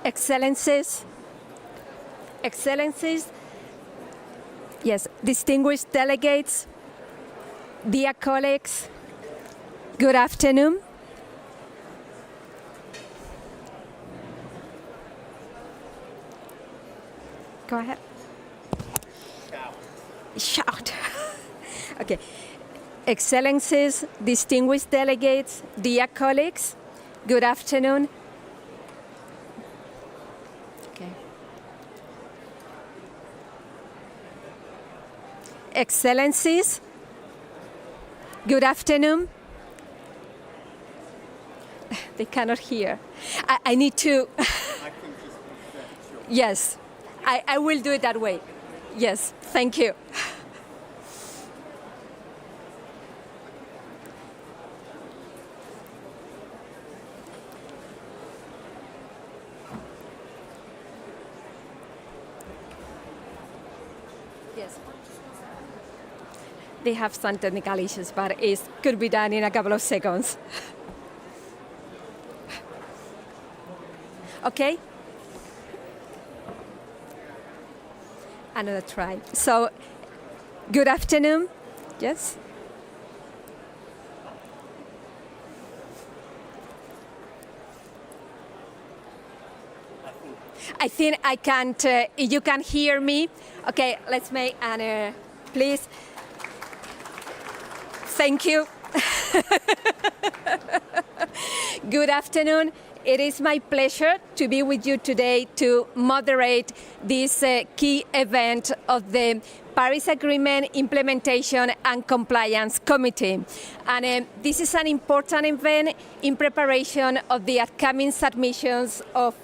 Excellencies, Excellencies, yes, distinguished delegates, dear colleagues, good afternoon. Go ahead. Shout. Okay. Excellencies, distinguished delegates, dear colleagues, good afternoon. Okay. Excellencies, good afternoon. They cannot hear. I need to. I can just present your... Yes, I will do it that way. Yes, thank you. Yes. They have some technical issues, but it could be done in a couple of seconds. Okay? Another try. So, good afternoon. Yes? I think I can't, you can hear me. Okay, let's make an, please. Thank you. Good afternoon. It is my pleasure to be with you today to moderate this key event of the Paris Agreement Implementation and Compliance Committee. And this is an important event in preparation of the upcoming submissions of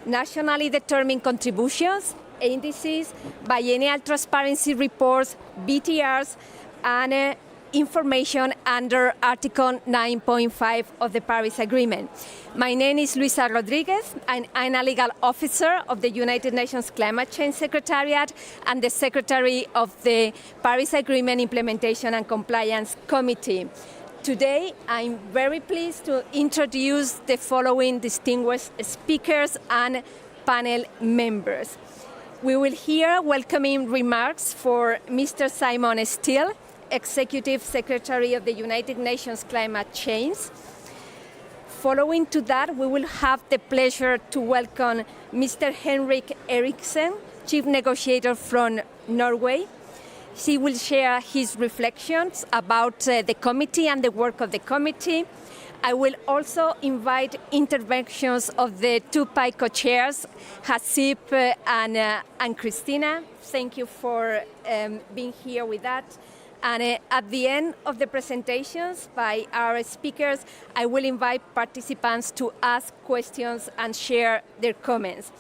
nationally determined contributions, NDCs, biennial transparency reports, BTRs, and information under Article 9.5 of the Paris Agreement. My name is Luisa Rodriguez, and I'm a legal officer of the United Nations Climate Change Secretariat and the Secretary of the Paris Agreement Implementation and Compliance Committee. Today, I'm very pleased to introduce the following distinguished speakers and panel members. We will hear welcoming remarks for Mr. Simon Steele, Executive Secretary of the United Nations Climate Change. Following to that, we will have the pleasure to welcome Mr. Henrik Eriksen, Chief Negotiator from Norway. He will share his reflections about the committee and the work of the committee. I will also invite interventions of the two PI co-chairs, Hasib and Christina. Thank you for being here with us. And at the end of the presentations by our speakers, I will invite participants to ask questions and share their comments.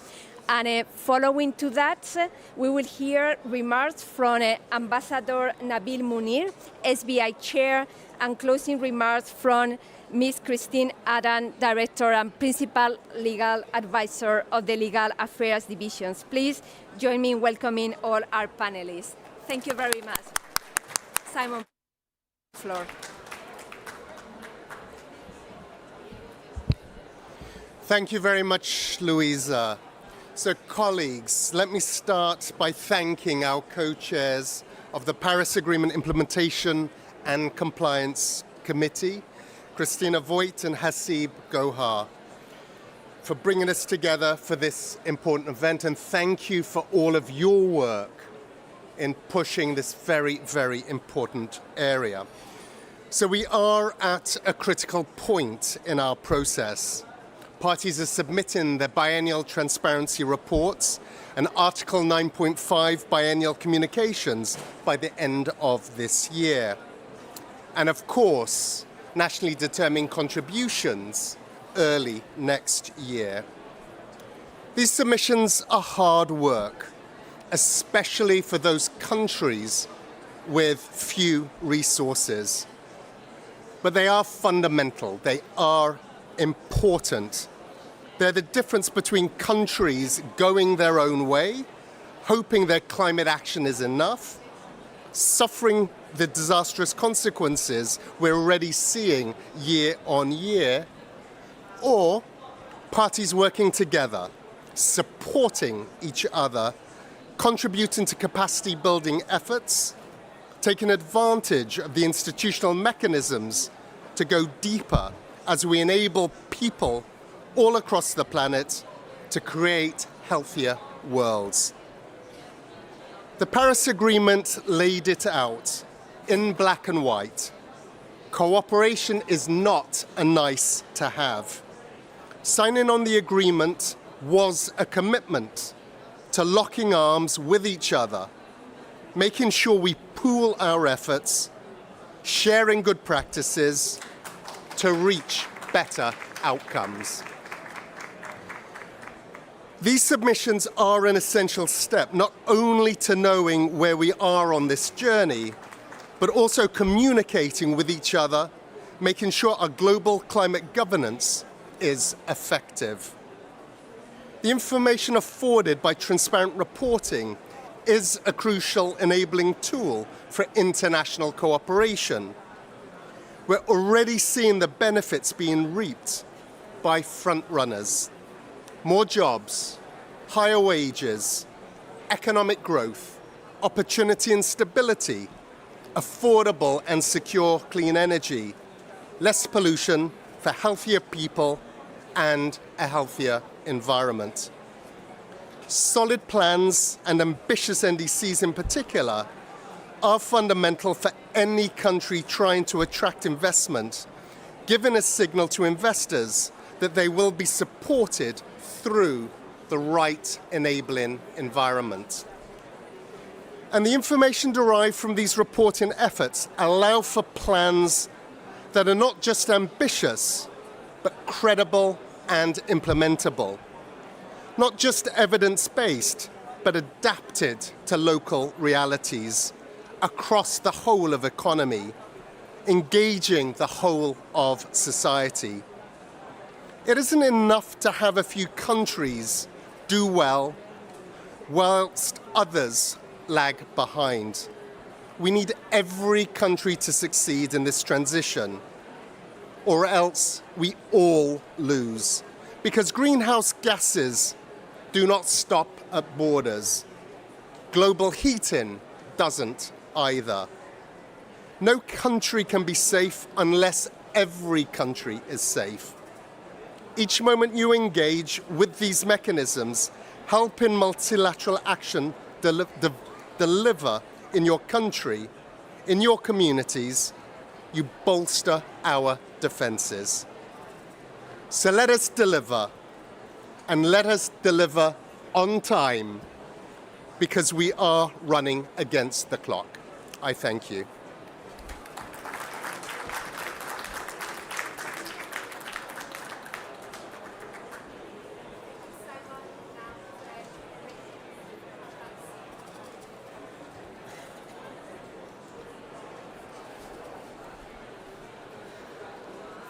And following to that, we will hear remarks from Ambassador Nabil Munir, SBI Chair, and closing remarks from Ms. Christine Adam, Director and Principal Legal Advisor of the Legal Affairs Divisions. Please join me in welcoming all our panelists. Thank you very much. Simon, floor. Thank you very much, Louisa. So, colleagues, let me start by thanking our co-chairs of the Paris Agreement Implementation and Compliance Committee, Christina Voigt and Hasib Gohar, for bringing us together for this important event, and thank you for all of your work in pushing this very, very important area. So we are at a critical point in our process. Parties are submitting their biennial transparency reports and Article 9.5 biennial communications by the end of this year. And of course, nationally determined contributions early next year. These submissions are hard work, especially for those countries with few resources. But they are fundamental, they are important. They're the difference between countries going their own way, hoping their climate action is enough, suffering the disastrous consequences we're already seeing year on year, or parties working together, supporting each other, contributing to capacity building efforts, taking advantage of the institutional mechanisms to go deeper as we enable people all across the planet to create healthier worlds. The Paris Agreement laid it out in black and white. Cooperation is not a nice to have. Signing on the agreement was a commitment to locking arms with each other, making sure we pool our efforts, sharing good practices to reach better outcomes. These submissions are an essential step, not only to knowing where we are on this journey, but also communicating with each other, making sure our global climate governance is effective. The information afforded by transparent reporting is a crucial enabling tool for international cooperation. We're already seeing the benefits being reaped by front-runners. More jobs, higher wages, economic growth, opportunity and stability, affordable and secure clean energy, less pollution for healthier people and a healthier environment. Solid plans and ambitious NDCs in particular are fundamental for any country trying to attract investment, giving a signal to investors that they will be supported through the right enabling environment. And the information derived from these reporting efforts allow for plans that are not just ambitious, but credible and implementable. Not just evidence-based, but adapted to local realities across the whole of economy, engaging the whole of society. It isn't enough to have a few countries do well whilst others lag behind. We need every country to succeed in this transition, or else we all lose. Because greenhouse gases do not stop at borders. Global heating doesn't either. No country can be safe unless every country is safe. Each moment you engage with these mechanisms, helping multilateral action deliver in your country, in your communities, you bolster our defenses. So let us deliver, and let us deliver on time, because we are running against the clock. I thank you.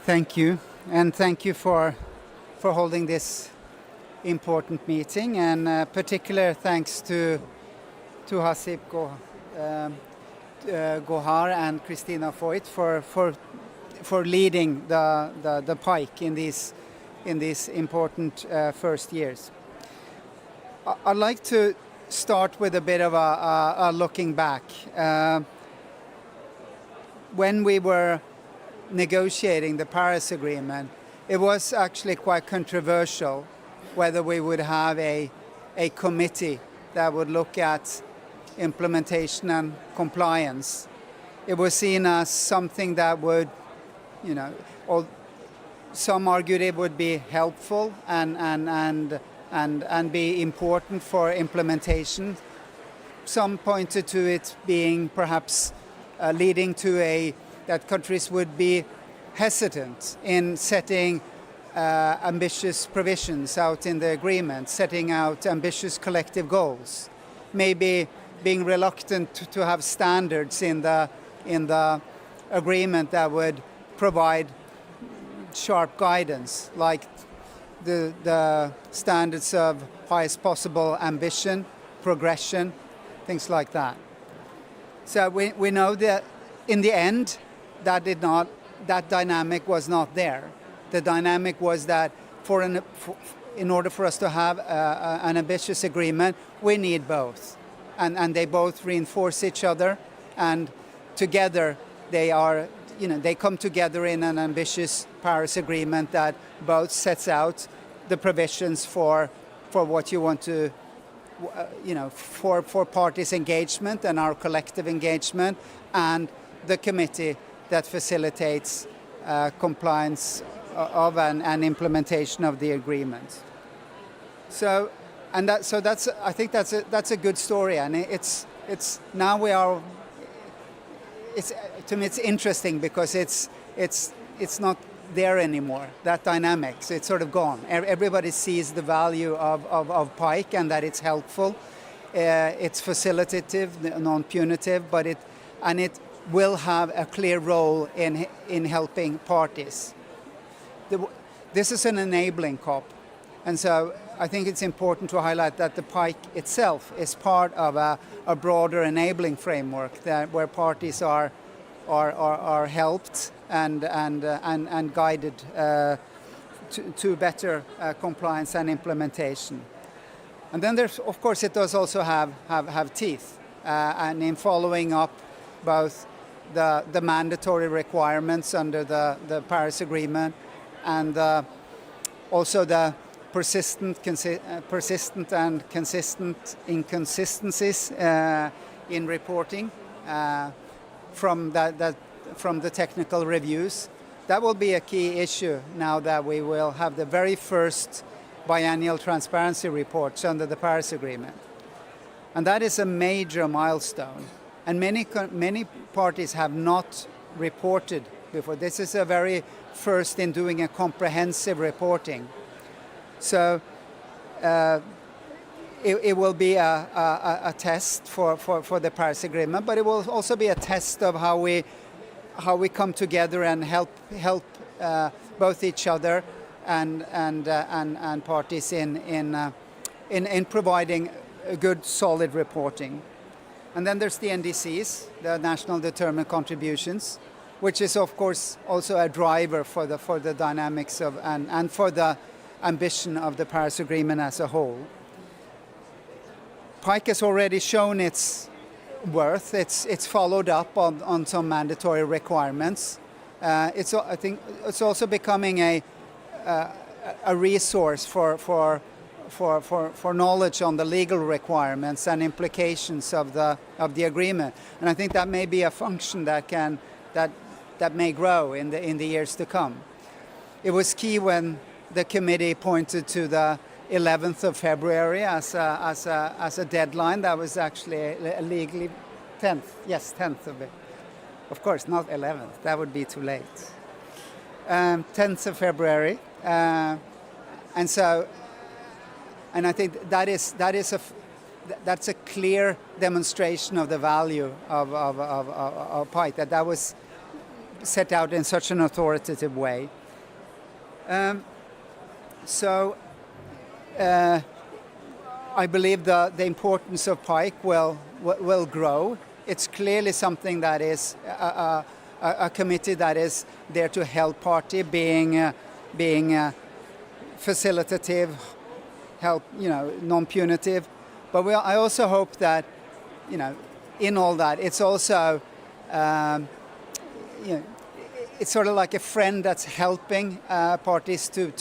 Thank you, and thank you for holding this important meeting, and particular thanks to Hasib Gohar and Christina Voigt for leading the pike in these important first years. I'd like to start with a bit of a looking back. When we were negotiating the Paris Agreement, it was actually quite controversial whether we would have a committee that would look at implementation and compliance. It was seen as something that would, or some argued it would be helpful and be important for implementation. Some pointed to it being perhaps leading to that countries would be hesitant in setting ambitious provisions out in the agreement, setting out ambitious collective goals, maybe being reluctant to have standards in the agreement that would provide sharp guidance, like the standards of highest possible ambition, progression, things like that. So we know that in the end, that dynamic was not there. The dynamic was that in order for us to have an ambitious agreement, we need both. And they both reinforce each other, and together they come together in an ambitious Paris Agreement that both sets out the provisions for what you want to, for parties' engagement and our collective engagement, and the committee that facilitates compliance of and implementation of the agreement. So I think that's a good story, and it's now we are. To me, it's interesting because it's not there anymore. That dynamics, it's sort of gone. Everybody sees the value of PIKE and that it's helpful. It's facilitative, non-punitive, but it will have a clear role in helping parties. This is an enabling COP, and so I think it's important to highlight that the PIKE itself is part of a broader enabling framework where parties are helped and guided to better compliance and implementation. And then there's, of course, it does also have teeth, and in following up both the mandatory requirements under the Paris Agreement and also the persistent and consistent inconsistencies in reporting from the technical reviews. That will be a key issue now that we will have the very first biennial transparency reports under the Paris Agreement. And that is a major milestone. And many parties have not reported before. This is a very first in doing a comprehensive reporting. So it will be a test for the Paris Agreement, but it will also be a test of how we come together and help both each other and parties in providing a good, solid reporting. And then there's the NDCs, the National Determined Contributions, which is of course also a driver for the dynamics of and for the ambition of the Paris Agreement as a whole. PIKE has already shown its worth. It's followed up on some mandatory requirements. I think it's also becoming a resource for knowledge on the legal requirements and implications of the agreement. And I think that may be a function that may grow in the years to come. It was key when the committee pointed to the 11th of February as a deadline. That was actually legally 10th. Yes, 10th of it. Of course, not 11th. That would be too late. 10th of February, and I think that's a clear demonstration of the value of PIKE, that was set out in such an authoritative way. I believe the importance of PIKE will grow. It's clearly something that is a committee that is there to help party, being facilitative, help, non-punitive. But I also hope that, in all that, it's also, it's sort of like a friend that's helping parties to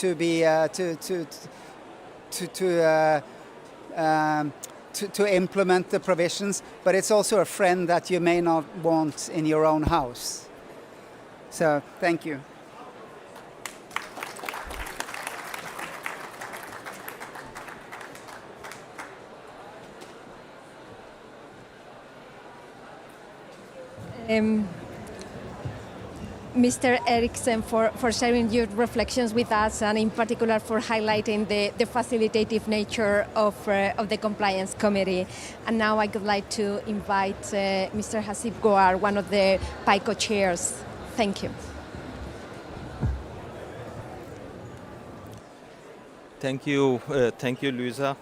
implement the provisions, but it's also a friend that you may not want in your own house. So, thank you. Mr. Eriksen, for sharing your reflections with us, and in particular for highlighting the facilitative nature of the Compliance Committee. And now I would like to invite Mr. Hasib Goar, one of the PIKE co-chairs. Thank you. Thank you, Luisa.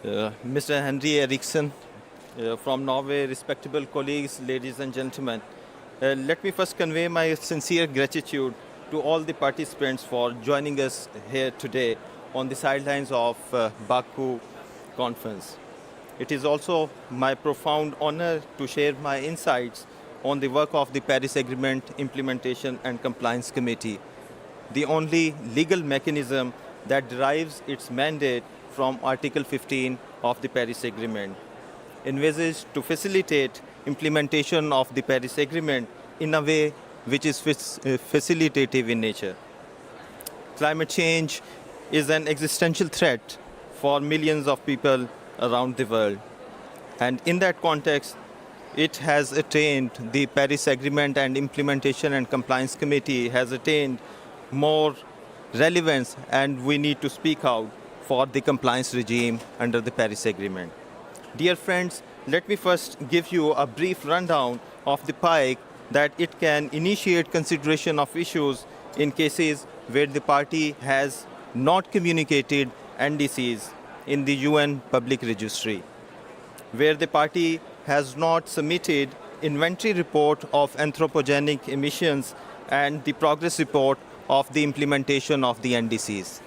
Mr. Henry Eriksen, from Norway, respectable colleagues, ladies and gentlemen. Let me first convey my sincere gratitude to all the participants for joining us here today on the sidelines of Baku conference. It is also my profound honor to share my insights on the work of the Paris Agreement Implementation and Compliance Committee, the only legal mechanism that derives its mandate from Article 15 of the Paris Agreement, envisaged to facilitate implementation of the Paris Agreement in a way which is facilitative in nature. Climate change is an existential threat for millions of people around the world. And in that context, it has attained, the Paris Agreement and Implementation and Compliance Committee has attained more relevance, and we need to speak out for the compliance regime under the Paris Agreement. Dear friends, let me first give you a brief rundown of the PIC, that it can initiate consideration of issues in cases where the party has not communicated NDCs in the UN Public Registry, where the party has not submitted inventory report of anthropogenic emissions and the progress report of the implementation of the NDCs,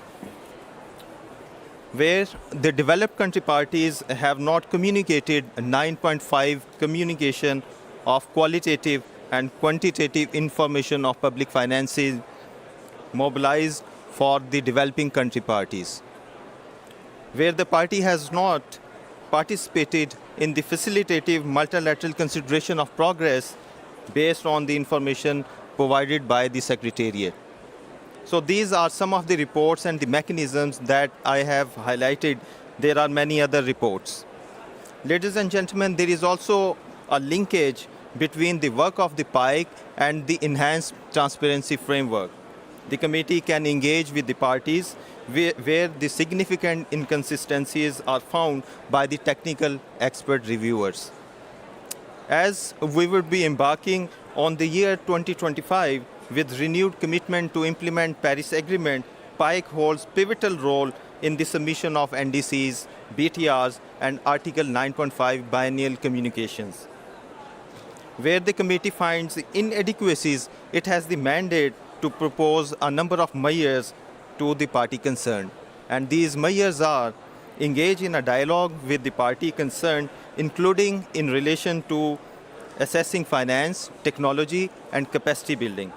where the developed country parties have not communicated 9.5 communication of qualitative and quantitative information of public finances mobilized for the developing country parties, where the party has not participated in the facilitative multilateral consideration of progress based on the information provided by the Secretariat. So these are some of the reports and the mechanisms that I have highlighted. There are many other reports. Ladies and gentlemen, there is also a linkage between the work of the PIC and the enhanced transparency framework. The committee can engage with the parties where the significant inconsistencies are found by the technical expert reviewers. As we will be embarking on the year 2025 with renewed commitment to implement Paris Agreement, PIC holds pivotal role in the submission of NDCs, BTRs, and Article 9.5 biennial communications. Where the committee finds inadequacies, it has the mandate to propose a number of measures to the party concerned. And these measures are: engage in a dialogue with the party concerned, including in relation to assessing finance, technology, and capacity building.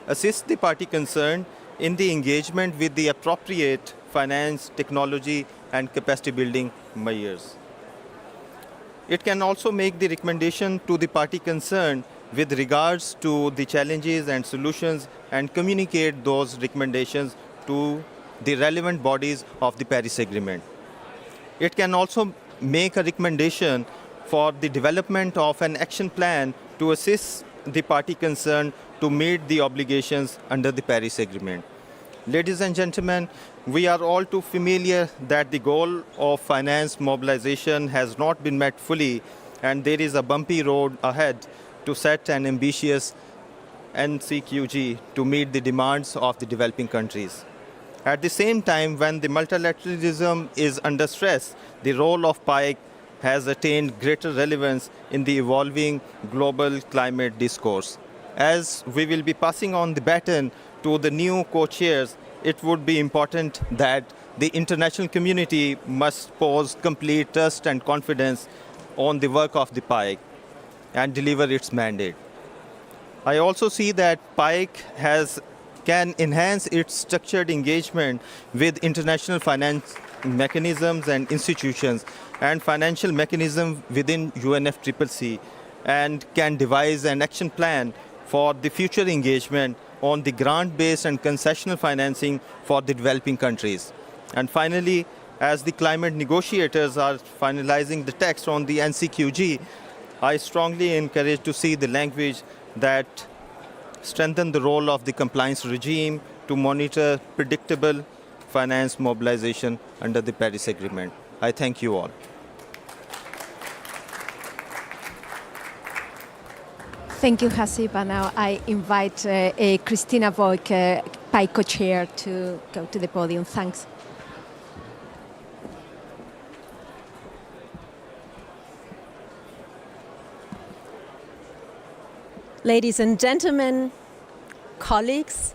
Assist the party concerned in the engagement with the appropriate finance, technology, and capacity building measures. It can also make the recommendation to the party concerned with regards to the challenges and solutions and communicate those recommendations to the relevant bodies of the Paris Agreement. It can also make a recommendation for the development of an action plan to assist the party concerned to meet the obligations under the Paris Agreement. Ladies and gentlemen, we are all too familiar that the goal of finance mobilization has not been met fully, and there is a bumpy road ahead to set an ambitious NCQG to meet the demands of the developing countries. At the same time, when the multilateralism is under stress, the role of PIC has attained greater relevance in the evolving global climate discourse. As we will be passing on the baton to the new co-chairs, it would be important that the international community must pose complete trust and confidence on the work of the PIC and deliver its mandate. I also see that PIC can enhance its structured engagement with international finance mechanisms and institutions and financial mechanisms within UNFCCC, and can devise an action plan for the future engagement on the grant-based and concessional financing for the developing countries. And finally, as the climate negotiators are finalizing the text on the NCQG, I strongly encourage to see the language that strengthen the role of the compliance regime to monitor predictable finance mobilization under the Paris Agreement. I thank you all. Thank you, Hasib. And now I invite Christina Voigt, PIC co-chair, to go to the podium. Thanks. Ladies and gentlemen, colleagues,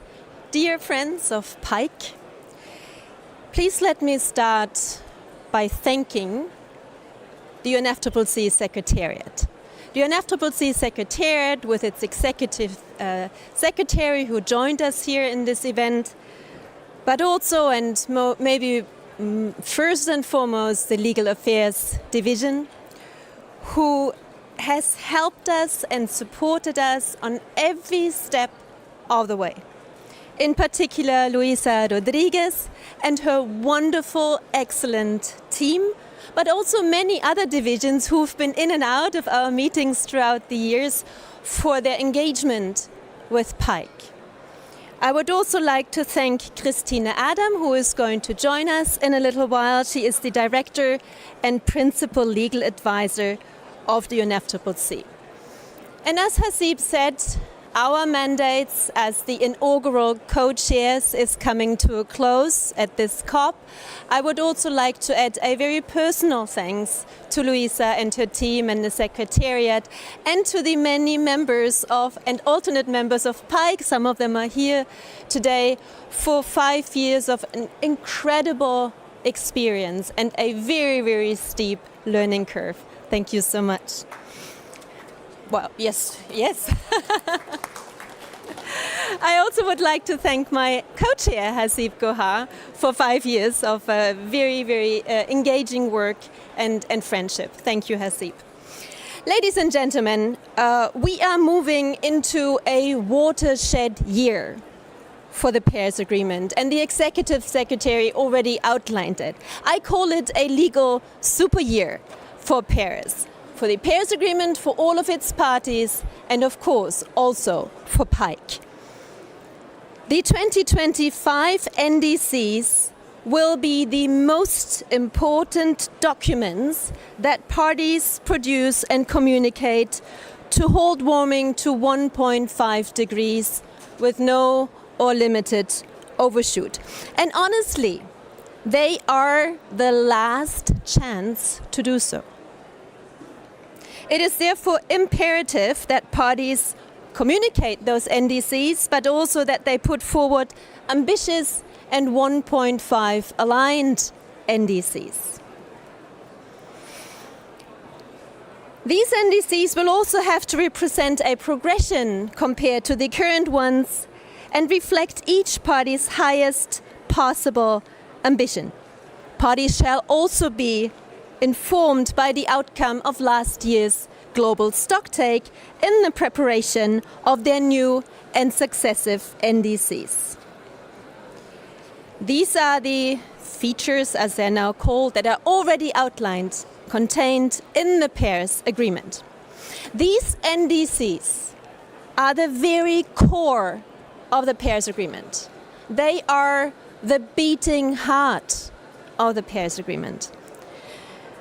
dear friends of PIKE, please let me start by thanking the UNFCCC Secretariat. The UNFCCC Secretariat, with its executive secretary who joined us here in this event, but also and maybe first and foremost the Legal Affairs Division, who has helped us and supported us on every step of the way. In particular, Luisa Rodriguez and her wonderful, excellent team, but also many other divisions who've been in and out of our meetings throughout the years for their engagement with PIKE. I would also like to thank Christine Adam, who is going to join us in a little while. She is the Director and Principal Legal Advisor of the UNFCCC. And as Hasib said, our mandates as the inaugural co-chairs is coming to a close at this COP. I would also like to add a very personal thanks to Luisa and her team and the Secretariat, and to the many members of and alternate members of PIKE, some of them are here today, for 5 years of an incredible experience and a very, very steep learning curve. Thank you so much. Well, yes. I also would like to thank my co-chair, Hasib Gohar, for 5 years of very, very engaging work and friendship. Thank you, Hasib. Ladies and gentlemen, we are moving into a watershed year for the Paris Agreement, and the Executive Secretary already outlined it. I call it a legal super year for Paris, for the Paris Agreement, for all of its parties, and of course also for PIKE. The 2025 NDCs will be the most important documents that parties produce and communicate to hold warming to 1.5 degrees with no or limited overshoot. And honestly, they are the last chance to do so. It is therefore imperative that parties communicate those NDCs, but also that they put forward ambitious and 1.5 aligned NDCs. These NDCs will also have to represent a progression compared to the current ones and reflect each party's highest possible ambition. Parties shall also be informed by the outcome of last year's global stocktake in the preparation of their new and successive NDCs. These are the features, as they're now called, that are already outlined, contained in the Paris Agreement. These NDCs are the very core of the Paris Agreement. They are the beating heart of the Paris Agreement.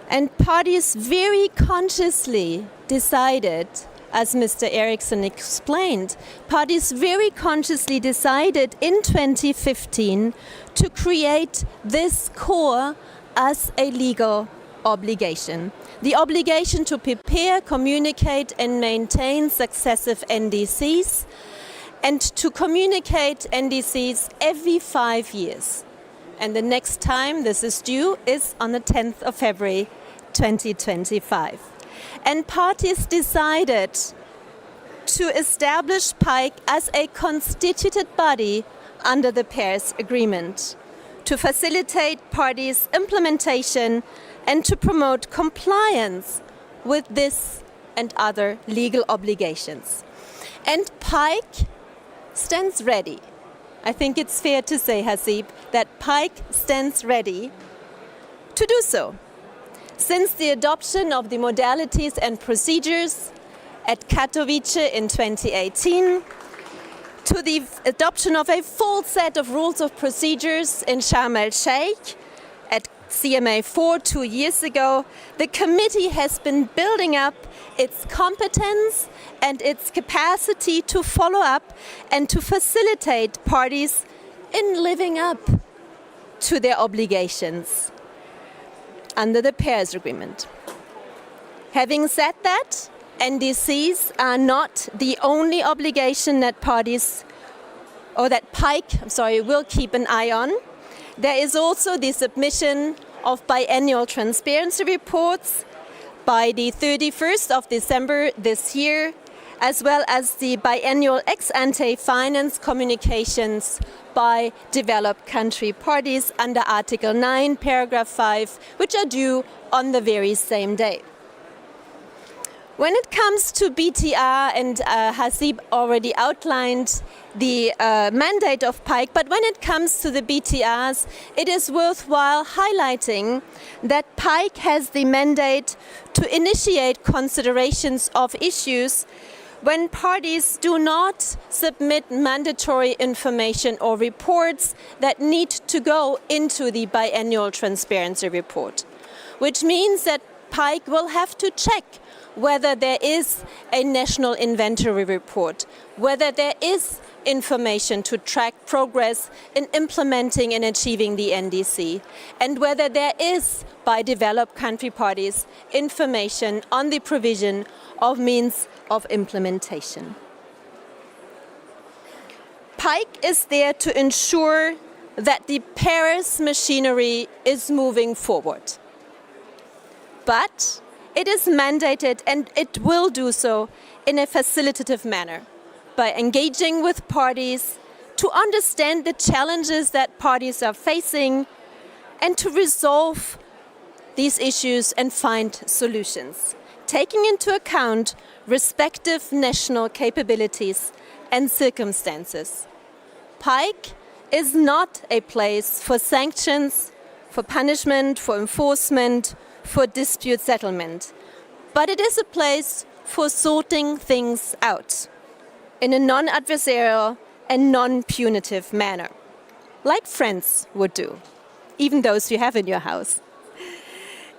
And parties very consciously decided, as Mr. Eriksson explained, parties very consciously decided in 2015 to create this core as a legal obligation. The obligation to prepare, communicate and maintain successive NDCs, and to communicate NDCs every 5 years. And the next time this is due is on the 10th of February 2025. And parties decided to establish PIKE as a constituted body under the Paris Agreement to facilitate parties' implementation and to promote compliance with this and other legal obligations. And PIKE stands ready. I think it's fair to say, Hasib, that PIKE stands ready to do so. Since the adoption of the modalities and procedures at Katowice in 2018, to the adoption of a full set of rules of procedures in Sharm el-Sheikh at CMA 4 2 years ago, the committee has been building up its competence and its capacity to follow up and to facilitate parties in living up to their obligations under the Paris Agreement. Having said that, NDCs are not the only obligation that parties or that PIKE, will keep an eye on. There is also the submission of biennial transparency reports by the 31st of December this year, as well as the biennial ex-ante finance communications by developed country parties under Article 9, Paragraph 5, which are due on the very same day. When it comes to BTR, and Hasib already outlined the mandate of PIKE, but when it comes to the BTRs, it is worthwhile highlighting that PIKE has the mandate to initiate considerations of issues when parties do not submit mandatory information or reports that need to go into the biennial transparency report, which means that PIKE will have to check whether there is a national inventory report, whether there is information to track progress in implementing and achieving the NDC, and whether there is, by developed country parties, information on the provision of means of implementation. PIKE is there to ensure that the Paris machinery is moving forward. But it is mandated, and it will do so in a facilitative manner, by engaging with parties to understand the challenges that parties are facing and to resolve these issues and find solutions, taking into account respective national capabilities and circumstances. PIKE is not a place for sanctions, for punishment, for enforcement, for dispute settlement, but it is a place for sorting things out in a non-adversarial and non-punitive manner, like friends would do, even those you have in your house.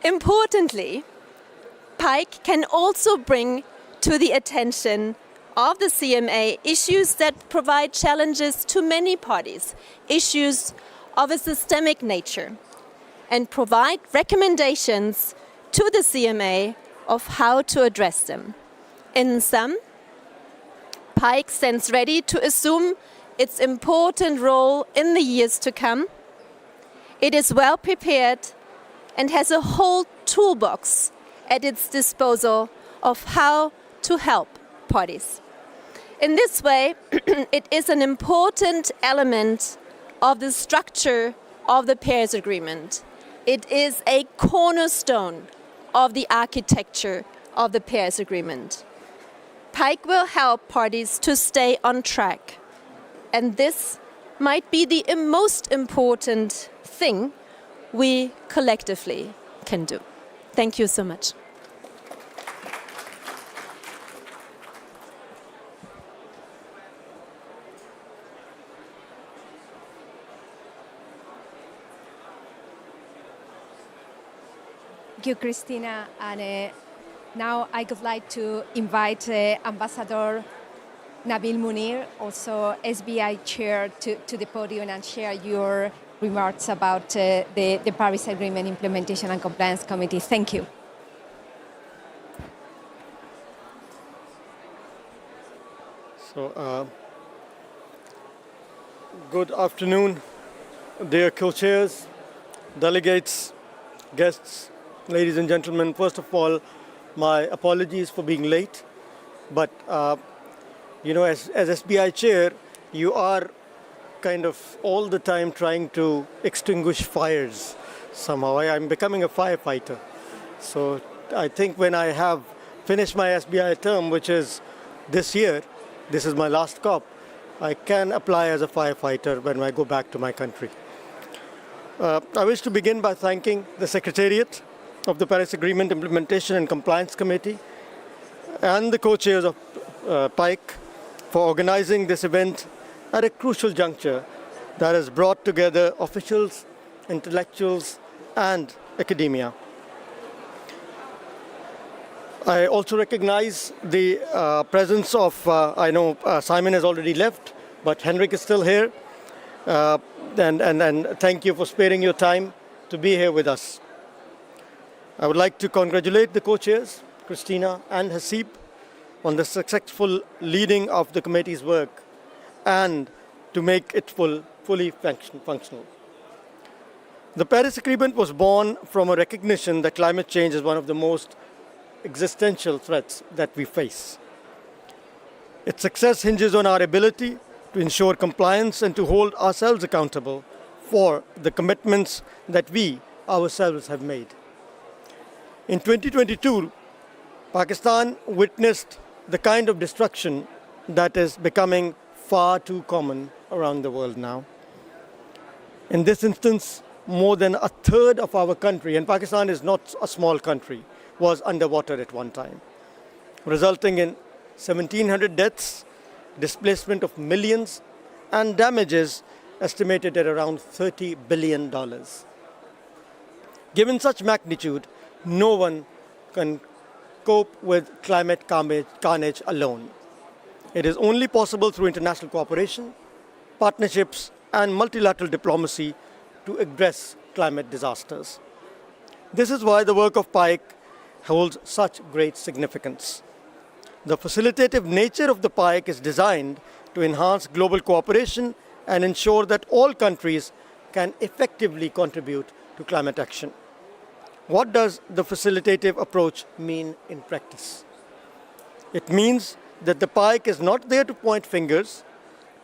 Importantly, PIKE can also bring to the attention of the CMA issues that provide challenges to many parties, issues of a systemic nature, and provide recommendations to the CMA of how to address them. In sum, PIKE stands ready to assume its important role in the years to come. It is well prepared and has a whole toolbox at its disposal of how to help parties. In this way, it is an important element of the structure of the Paris Agreement. It is a cornerstone of the architecture of the Paris Agreement. PIKE will help parties to stay on track, and this might be the most important thing we collectively can do. Thank you so much. Thank you, Christina. And now I would like to invite Ambassador Nabil Munir, also SBI Chair, to the podium and share your remarks about the Paris Agreement Implementation and Compliance Committee. Thank you. So, good afternoon, dear co-chairs, delegates, guests, ladies and gentlemen. First of all, my apologies for being late, but as SBI chair, you are kind of all the time trying to extinguish fires somehow. I'm becoming a firefighter. So I think when I have finished my SBI term, which is this year, this is my last COP, I can apply as a firefighter when I go back to my country. I wish to begin by thanking the Secretariat of the Paris Agreement Implementation and Compliance Committee and the co-chairs of PIKE for organizing this event at a crucial juncture that has brought together officials, intellectuals, and academia. I also recognize the presence of, I know Simon has already left, but Henrik is still here. And thank you for sparing your time to be here with us. I would like to congratulate the co-chairs, Christina and Hasib, on the successful leading of the committee's work and to make it fully functional. The Paris Agreement was born from a recognition that climate change is one of the most existential threats that we face. Its success hinges on our ability to ensure compliance and to hold ourselves accountable for the commitments that we ourselves have made. In 2022, Pakistan witnessed the kind of destruction that is becoming far too common around the world now. In this instance, more than a third of our country, and Pakistan is not a small country, was underwater at one time, resulting in 1,700 deaths, displacement of millions, and damages estimated at around $30 billion. Given such magnitude, no one can cope with climate carnage alone. It is only possible through international cooperation, partnerships, and multilateral diplomacy to address climate disasters. This is why the work of PIKE holds such great significance. The facilitative nature of the PIKE is designed to enhance global cooperation and ensure that all countries can effectively contribute to climate action. What does the facilitative approach mean in practice? It means that the PIKE is not there to point fingers,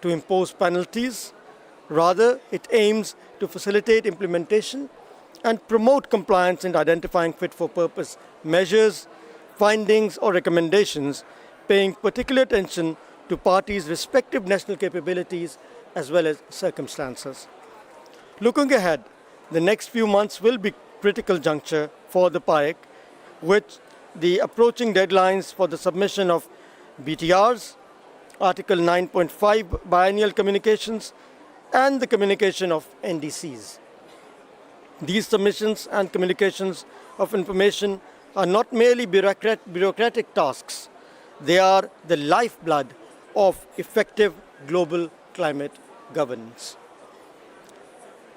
to impose penalties. Rather, it aims to facilitate implementation and promote compliance in identifying fit-for-purpose measures, findings, or recommendations, paying particular attention to parties' respective national capabilities as well as circumstances. Looking ahead, the next few months will be critical juncture for the PIKE, with the approaching deadlines for the submission of BTRs, Article 9.5 Biennial communications, and the communication of NDCs. These submissions and communications of information are not merely bureaucratic tasks. They are the lifeblood of effective global climate governance.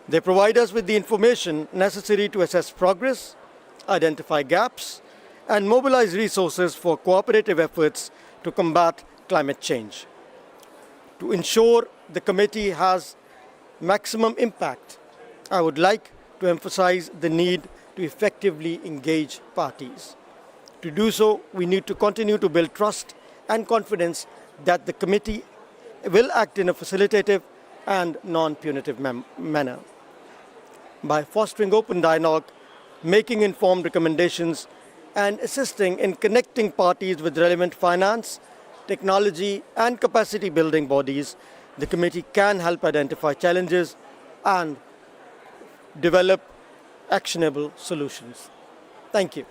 They provide us with the information necessary to assess progress, identify gaps, and mobilize resources for cooperative efforts to combat climate change. To ensure the committee has maximum impact, I would like to emphasize the need to effectively engage parties. To do so, we need to continue to build trust and confidence that the committee will act in a facilitative and non-punitive manner. By fostering open dialogue, making informed recommendations, and assisting in connecting parties with relevant finance, technology, and capacity building bodies, the committee can help identify challenges and develop actionable solutions. Thank you.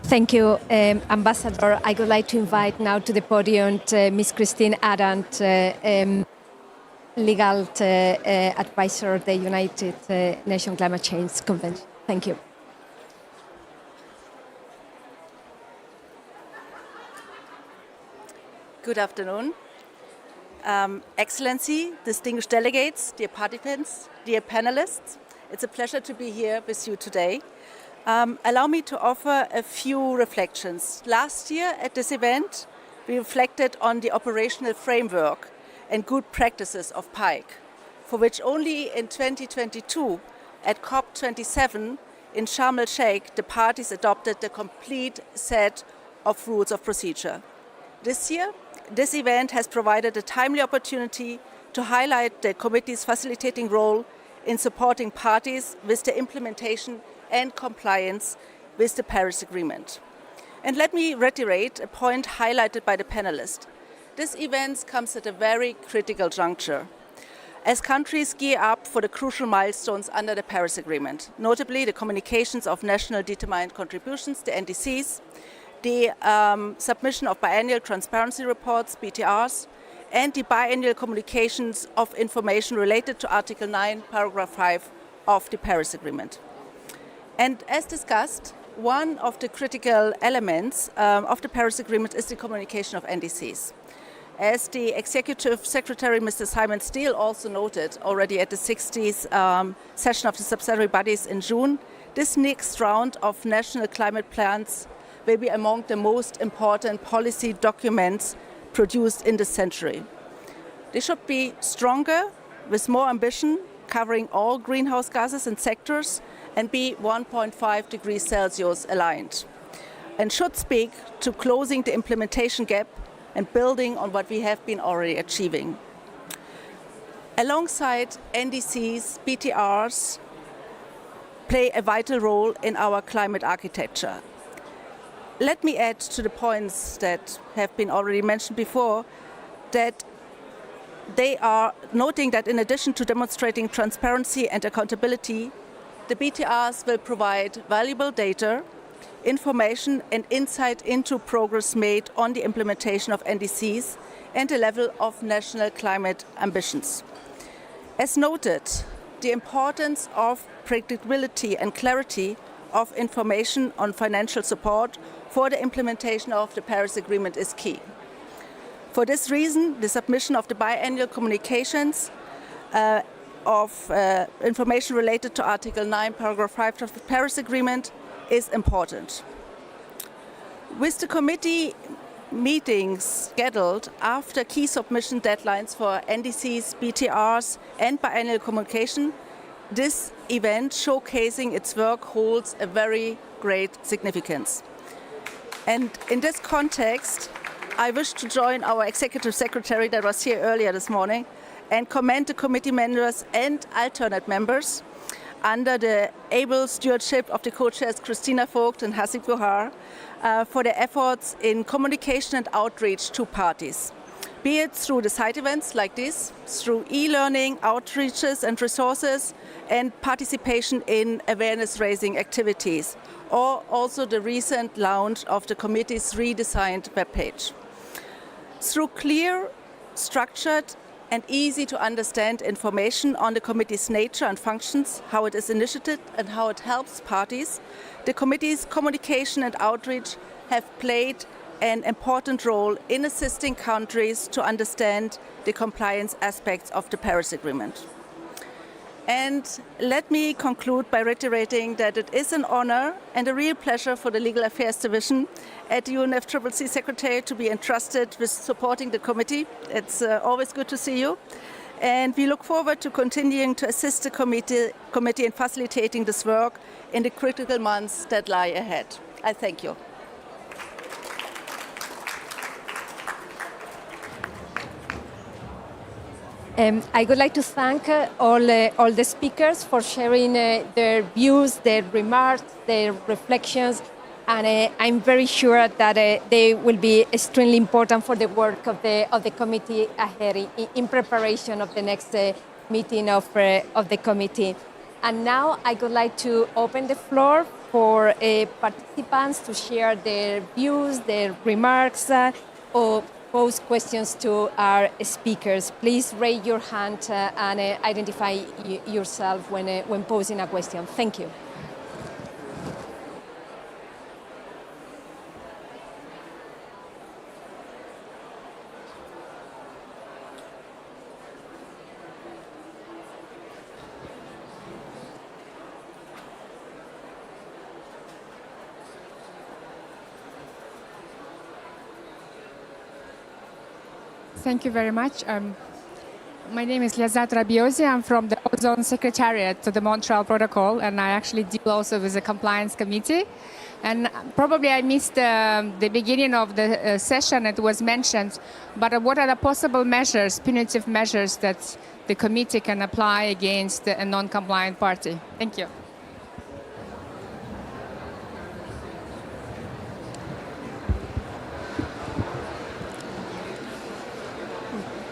Thank you, Ambassador. I would like to invite now to the podium Ms. Christine Arendt, legal advisor of the United Nations Climate Change Convention. Thank you. Good afternoon. Excellency, distinguished delegates, dear participants, dear panelists, it's a pleasure to be here with you today. Allow me to offer a few reflections. Last year at this event, we reflected on the operational framework and good practices of PIKE, for which only in 2022 at COP27 in Sharm el-Sheikh, the parties adopted the complete set of rules of procedure. This year, this event has provided a timely opportunity to highlight the committee's facilitating role in supporting parties with the implementation and compliance with the Paris Agreement. And let me reiterate a point highlighted by the panelists. This event comes at a very critical juncture as countries gear up for the crucial milestones under the Paris Agreement, notably the communications of national determined contributions, the NDCs, the submission of biennial transparency reports, BTRs, and the biennial communications of information related to Article 9, Paragraph 5 of the Paris Agreement. And as discussed, one of the critical elements of the Paris Agreement is the communication of NDCs. As the Executive Secretary, Mr. Simon Steele, also noted already at the 60th session of the subsidiary bodies in June, this next round of national climate plans will be among the most important policy documents produced in this century. They should be stronger, with more ambition, covering all greenhouse gases and sectors, and be 1.5 degrees Celsius aligned, and should speak to closing the implementation gap and building on what we have been already achieving. Alongside NDCs, BTRs play a vital role in our climate architecture. Let me add to the points that have been already mentioned before, that they are noting that in addition to demonstrating transparency and accountability, the BTRs will provide valuable data, information and insight into progress made on the implementation of NDCs and the level of national climate ambitions. As noted, the importance of predictability and clarity of information on financial support for the implementation of the Paris Agreement is key. For this reason, the submission of the biannual communications of information related to Article 9, Paragraph 5 of the Paris Agreement is important. With the committee meetings scheduled after key submission deadlines for NDCs, BTRs and biannual communication, this event showcasing its work holds a very great significance. And in this context, I wish to join our executive secretary that was here earlier this morning and commend the committee members and alternate members under the able stewardship of the co-chairs Christina Vogt and Hasib Gohar for their efforts in communication and outreach to parties, be it through the side events like this, through e-learning, outreaches and resources, and participation in awareness-raising activities, or also the recent launch of the committee's redesigned webpage. Through clear, structured, and easy to understand information on the committee's nature and functions, how it is initiated and how it helps parties, the committee's communication and outreach have played an important role in assisting countries to understand the compliance aspects of the Paris Agreement. And let me conclude by reiterating that it is an honor and a real pleasure for the Legal Affairs Division at the UNFCCC Secretariat to be entrusted with supporting the committee. It's always good to see you. And we look forward to continuing to assist the committee in facilitating this work in the critical months that lie ahead. I thank you. I would like to thank all the speakers for sharing their views, their remarks, their reflections, and I'm very sure that they will be extremely important for the work of the committee ahead in preparation of the next meeting of the committee. And now I would like to open the floor for participants to share their views, their remarks, or pose questions to our speakers. Please raise your hand and identify yourself when posing a question. Thank you. Thank you very much. My name is Liazat Rabiosi. I'm from the Ozone Secretariat to the Montreal Protocol, and I actually deal also with the Compliance Committee. And probably I missed the beginning of the session. It was mentioned, but what are the possible measures, punitive measures, that the committee can apply against a non-compliant party? Thank you.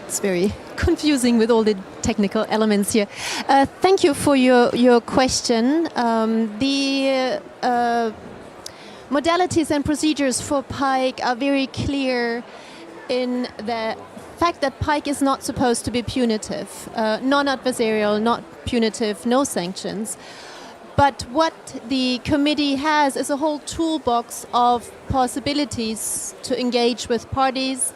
It's very confusing with all the technical elements here. Thank you for your question. The modalities and procedures for PIKE are very clear in the fact that PIKE is not supposed to be punitive, non-adversarial, not punitive, no sanctions. But what the committee has is a whole toolbox of possibilities to engage with parties,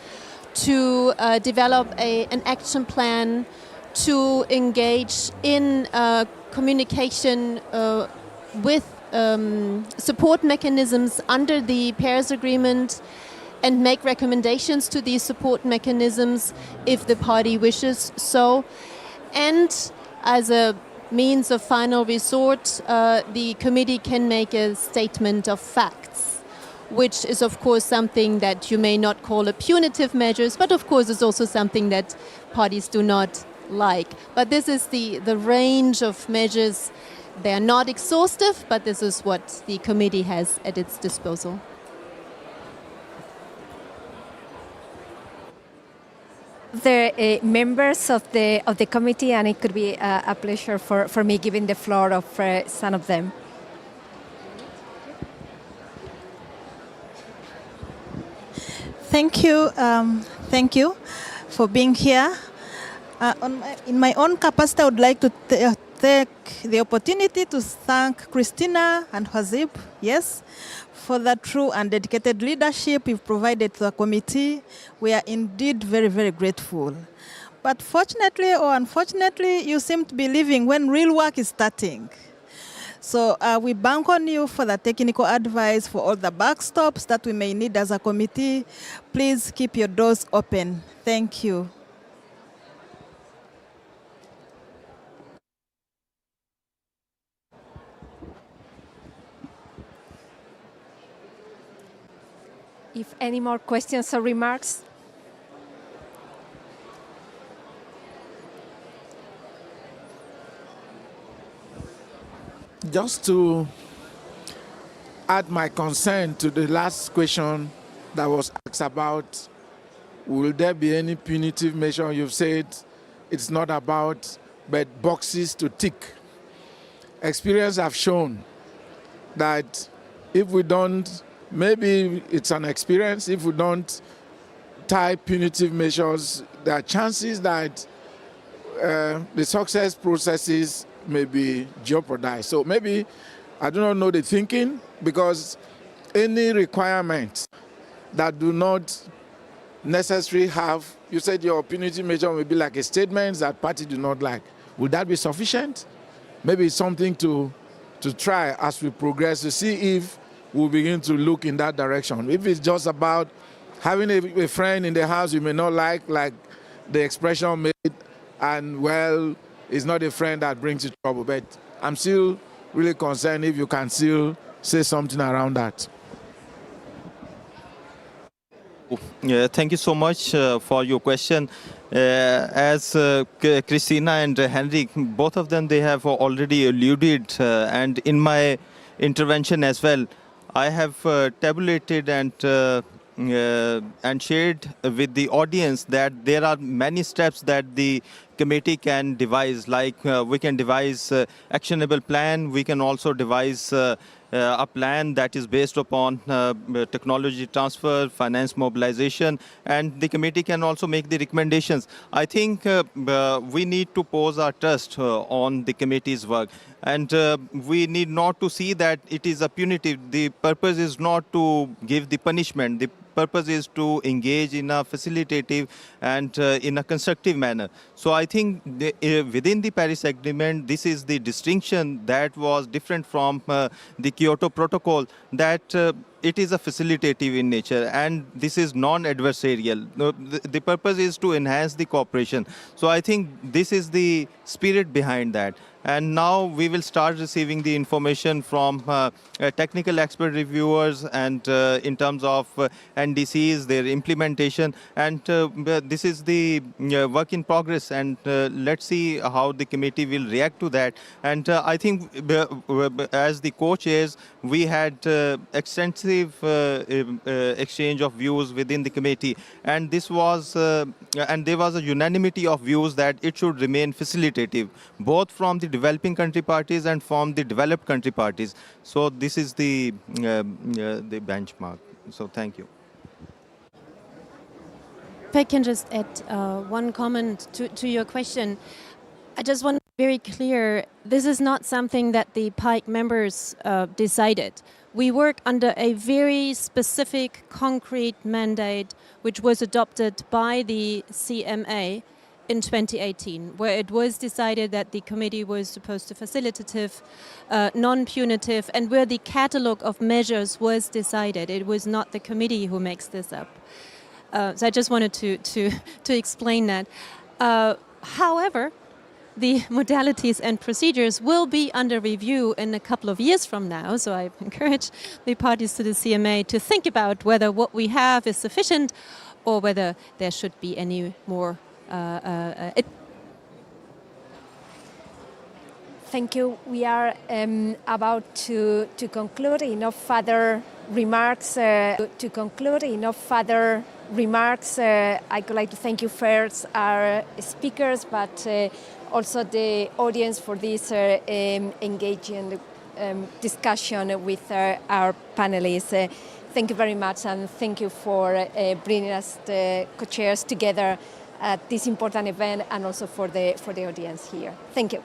to develop an action plan, to engage in communication with support mechanisms under the Paris Agreement and make recommendations to these support mechanisms if the party wishes so. And as a means of final resort, the committee can make a statement of facts, which is of course something that you may not call a punitive measures, but of course is also something that parties do not like. But this is the range of measures. They are not exhaustive, but this is what the committee has at its disposal. The members of the committee, and it could be a pleasure for me giving the floor of some of them. Thank you for being here. In my own capacity, I would like to take the opportunity to thank Christina and Hazib, yes, for the true and dedicated leadership you've provided to the committee. We are indeed very, very grateful. But fortunately or unfortunately, you seem to be leaving when real work is starting. So we bank on you for the technical advice, for all the backstops that we may need as a committee. Please keep your doors open. Thank you. If any more questions or remarks? Just to add my concern to the last question that was asked about, will there be any punitive measure? You've said it's not about, but boxes to tick. Experience have shown that if we don't, maybe it's an experience, if we don't tie punitive measures, there are chances that the success processes may be jeopardized. So maybe, I do not know the thinking, because any requirements that do not necessarily have, you said your punitive measure may be like a statement that party do not like. Would that be sufficient? Maybe it's something to try as we progress to see if we'll begin to look in that direction. If it's just about having a friend in the house you may not like the expression made, and well, it's not a friend that brings you trouble. But I'm still really concerned if you can still say something around that. Yeah, thank you so much for your question. As Christina and Henrik, both of them, they have already alluded, and in my intervention as well, I have tabulated and shared with the audience that there are many steps that the committee can devise, like we can devise actionable plan, we can also devise a plan that is based upon technology transfer, finance mobilization, and the committee can also make the recommendations. I think we need to pose our trust on the committee's work, and we need not to see that it is a punitive. The purpose is not to give the punishment. The purpose is to engage in a facilitative and in a constructive manner. So I think within the Paris Agreement, this is the distinction that was different from the Kyoto Protocol, that it is a facilitative in nature, and this is non-adversarial. The purpose is to enhance the cooperation. So I think this is the spirit behind that. And now we will start receiving the information from technical expert reviewers, and in terms of NDCs, their implementation. And this is the work in progress, and let's see how the committee will react to that. And I think as the co-chairs, we had extensive exchange of views within the committee, and this was and there was a unanimity of views that it should remain facilitative, both from the developing country parties and from the developed country parties. So this is the benchmark. So thank you. If I can just add one comment to your question. I just want to be very clear, this is not something that the PIKE members decided. We work under a very specific, concrete mandate, which was adopted by the CMA in 2018, where it was decided that the committee was supposed to facilitative, non-punitive, and where the catalogue of measures was decided. It was not the committee who makes this up. So I just wanted to explain that. However, the modalities and procedures will be under review in a couple of years from now, so I encourage the parties to the CMA to think about whether what we have is sufficient or whether there should be any more. Thank you. We are about to conclude. Enough further remarks. I would like to thank you first, our speakers, but also the audience for this engaging discussion with our panelists. Thank you very much, and thank you for bringing us the co-chairs together at this important event, and also for the audience here. Thank you.